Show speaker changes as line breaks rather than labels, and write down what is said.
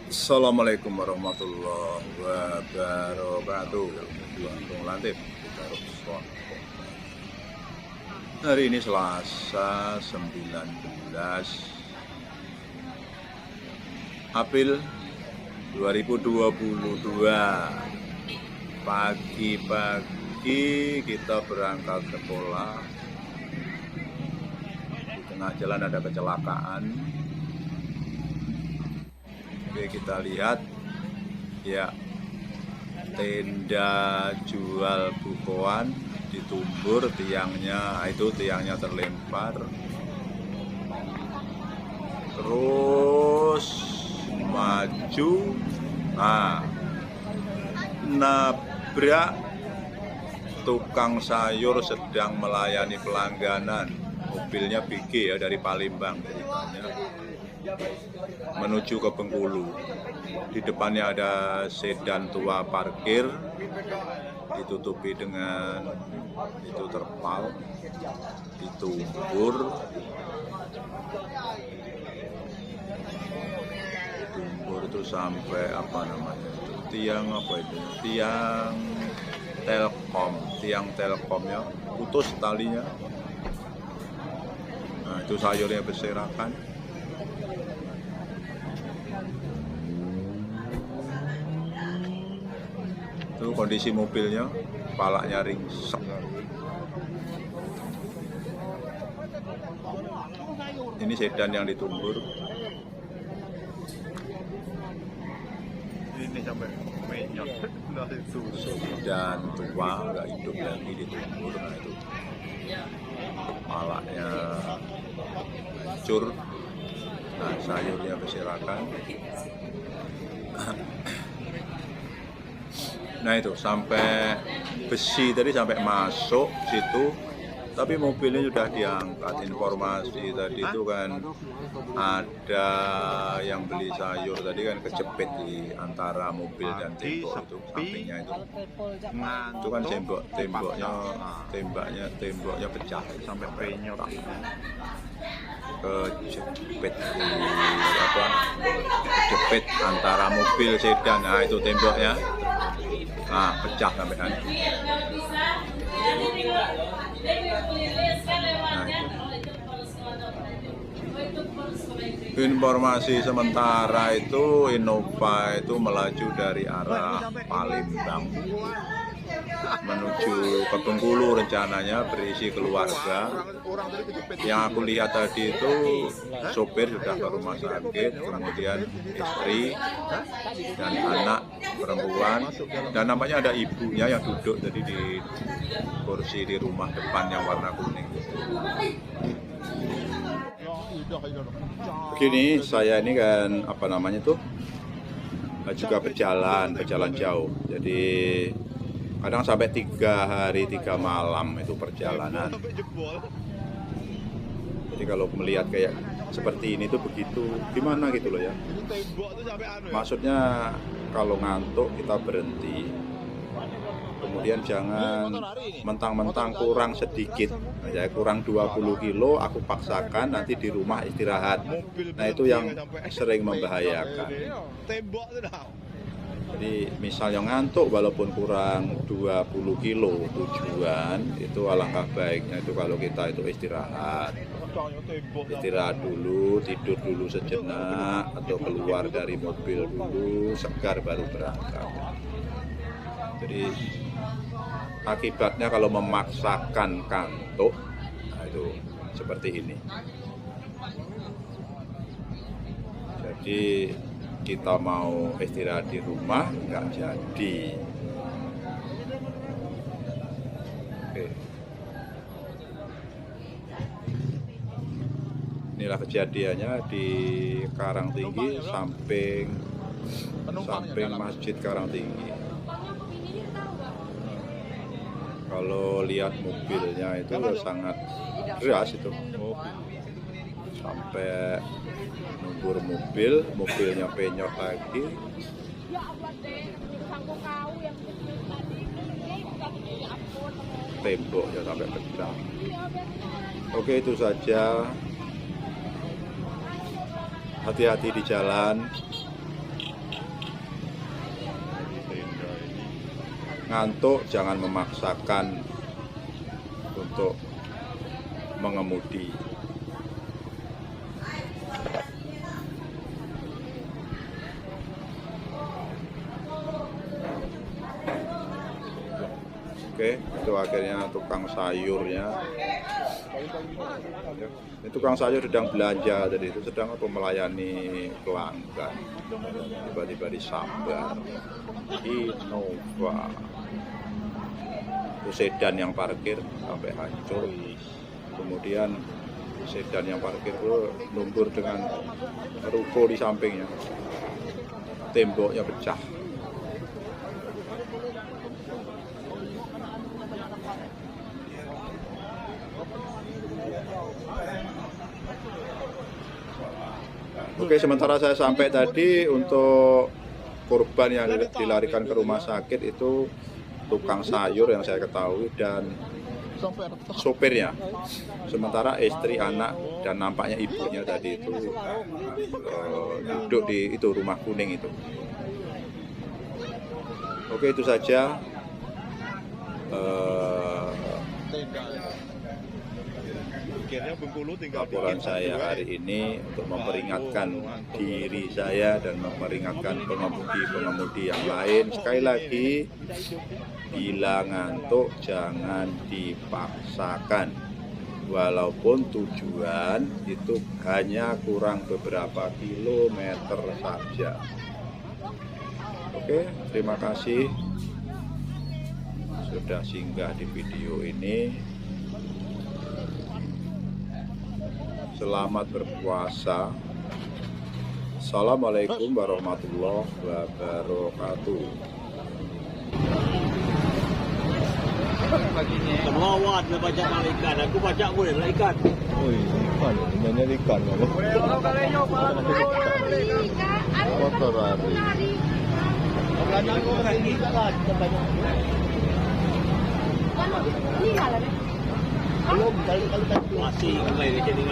Assalamualaikum warahmatullahi wabarakatuh. Langsung lanjut kita respon. Hari ini Selasa 19 April 2022. Pagi-pagi kita berangkat sekolah. Di tengah jalan ada kecelakaan. Oke, kita lihat ya, tenda jual bukuan ditumbur, tiangnya terlempar, terus maju, nabrak tukang sayur sedang melayani pelangganan. Mobilnya BG ya, dari Palembang ceritanya, menuju ke Bengkulu. Di depannya ada sedan tua parkir, ditutupi dengan itu terpal, ditumbur itu sampai tiang telkomnya putus talinya. Nah, itu sayurnya berserakan. Itu kondisi mobilnya, kepalanya ringsek. Ini sedan yang ditumbur.
Ini sampai menyot.
Sedan tua nggak hidup lagi ditumbur. Nah, itu kepalanya hancur. Nah, sayurnya berserakan. Nah, itu sampai besi tadi sampai masuk situ, tapi mobilnya sudah diangkat. Informasi tadi itu kan ada yang beli sayur tadi kan kejepit di antara mobil dan tembok itu, sampingnya itu. Itu kan temboknya pecah sampai penyok, kejepit antara mobil sedan. Nah, itu temboknya pecah sampai hancur. Informasi sementara itu Innova itu melaju dari arah Palembang menuju ke Bengkulu, rencananya berisi keluarga. Yang aku lihat tadi itu sopir sudah ke rumah sakit, kemudian istri dan anak perempuan, dan nampaknya ada ibunya yang duduk tadi di kursi di rumah depan yang warna kuning. Begini, saya ini kan juga berjalan jauh. Jadi kadang sampai 3 hari 3 malam itu perjalanan. Jadi kalau melihat kayak seperti ini tuh begitu gimana gitu loh ya. Maksudnya kalau ngantuk kita berhenti. Kemudian jangan mentang-mentang kurang sedikit, ya kurang 20 kilo aku paksakan nanti di rumah istirahat. Nah, itu yang sering membahayakan. Jadi misalnya ngantuk walaupun kurang 20 kilo tujuan, itu alangkah baiknya itu kalau kita itu istirahat dulu, tidur dulu sejenak, atau keluar dari mobil dulu, segar baru berangkat. Jadi akibatnya kalau memaksakan kantuk, nah itu seperti ini. Jadi kita mau istirahat di rumah nggak jadi. Oke. Inilah kejadiannya di Karangtinggi, samping Masjid Karangtinggi. Kalau lihat mobilnya itu sangat deras itu, sampai numbur mobilnya penyok lagi. Temboknya sampai pecah. Oke, itu saja. Hati-hati di jalan. ngantuk jangan memaksakan untuk mengemudi. Oke, itu akhirnya tukang sayurnya. Ini tukang sayur sedang belanja, jadi itu sedang melayani pelanggan. Tiba-tiba disambar Innova. Itu sedan yang parkir sampai hancur. Kemudian sedan yang parkir itu lumpur dengan ruko di sampingnya. Temboknya pecah. Oke, sementara saya sampai tadi, untuk korban yang dilarikan ke rumah sakit itu tukang sayur yang saya ketahui dan sopirnya. Sementara istri, anak, dan nampaknya ibunya tadi itu duduk di itu rumah kuning itu. Oke, itu saja laporan saya hari ini untuk memperingatkan diri saya dan memperingatkan pengemudi-pengemudi yang lain. Sekali lagi, bila ngantuk jangan dipaksakan, walaupun tujuan itu hanya kurang beberapa kilometer saja. Oke, terima kasih sudah singgah di video ini. Selamat berpuasa. Assalamualaikum warahmatullahi wabarakatuh.
Kawan dia baca malaikat, aku baca boleh malaikat.
Oi, ikan, namanya ikan. Motor hari.
Belum, kali masih kembali jadi